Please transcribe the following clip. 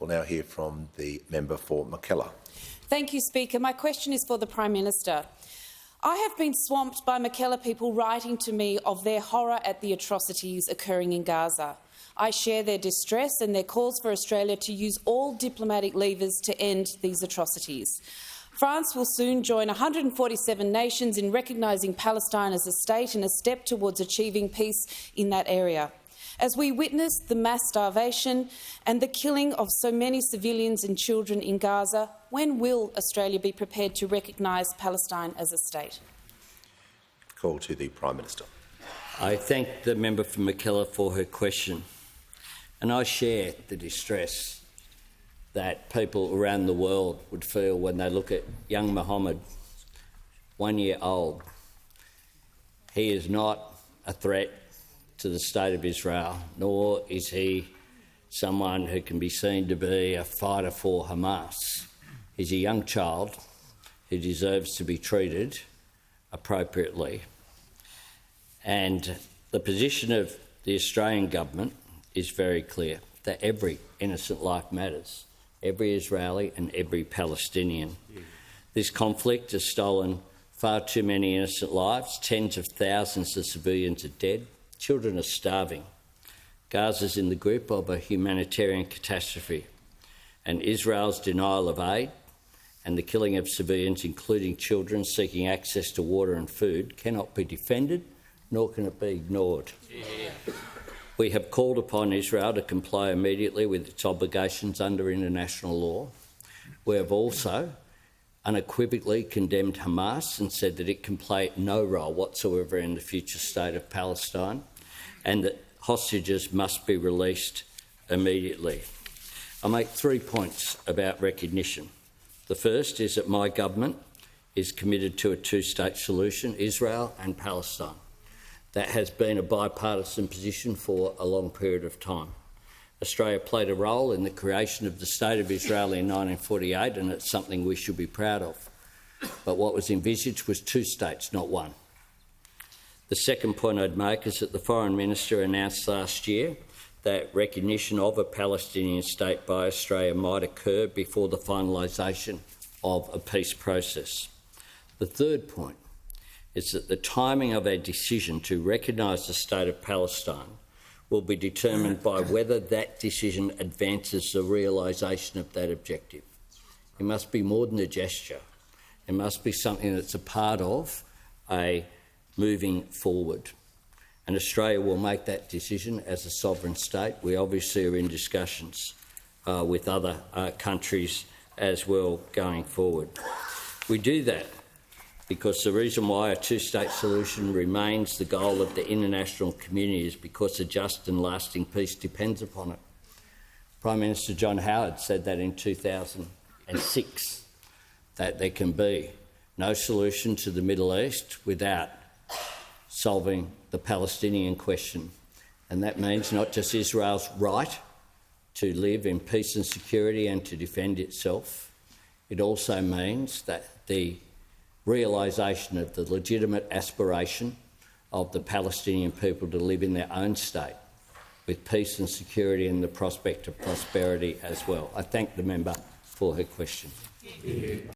We'll now hear from the member for Mackellar. Thank you, Speaker. My question is for the Prime Minister. I have been swamped by Mackellar people writing to me of their horror at the atrocities occurring in Gaza. I share their distress and their calls for Australia to use all diplomatic levers to end these atrocities. France will soon join 147 nations in recognising Palestine as a state and a step towards achieving peace in that area. As we witness the mass starvation and the killing of so many civilians and children in Gaza, when will Australia be prepared to recognise Palestine as a state? Call to the Prime Minister. I thank the member for Mackellar for her question, and I share the distress that people around the world would feel when they look at young Mohammad, 1 year old. He is not a threat to the State of Israel, nor is he someone who can be seen to be a fighter for Hamas. He's a young child who deserves to be treated appropriately. And the position of the Australian government is very clear, that every innocent life matters, every Israeli and every Palestinian. This conflict has stolen far too many innocent lives. Tens of thousands of civilians are dead. Children are starving. Gaza is in the grip of a humanitarian catastrophe, and Israel's denial of aid and the killing of civilians, including children seeking access to water and food, cannot be defended, nor can it be ignored. We have called upon Israel to comply immediately with its obligations under international law. We have also unequivocally condemned Hamas and said that it can play no role whatsoever in the future state of Palestine, and that hostages must be released immediately. I'll make 3 points about recognition. The first is that my government is committed to a two-state solution, Israel and Palestine. That has been a bipartisan position for a long period of time. Australia played a role in the creation of the State of Israel in 1948, and it's something we should be proud of. But what was envisaged was two states, not one. The second point I'd make is that the Foreign Minister announced last year that recognition of a Palestinian state by Australia might occur before the finalisation of a peace process. The third point is that the timing of our decision to recognise the state of Palestine will be determined by whether that decision advances the realisation of that objective. It must be more than a gesture. It must be something that's a part of a moving forward. And Australia will make that decision as a sovereign state. We obviously are in discussions with other countries as well going forward. We do that because the reason why a two-state solution remains the goal of the international community is because a just and lasting peace depends upon it. Prime Minister John Howard said that in 2006, that there can be no solution to the Middle East without solving the Palestinian question. And that means not just Israel's right to live in peace and security and to defend itself, it also means that the realisation of the legitimate aspiration of the Palestinian people to live in their own state with peace and security and the prospect of prosperity as well. I thank the member for her question.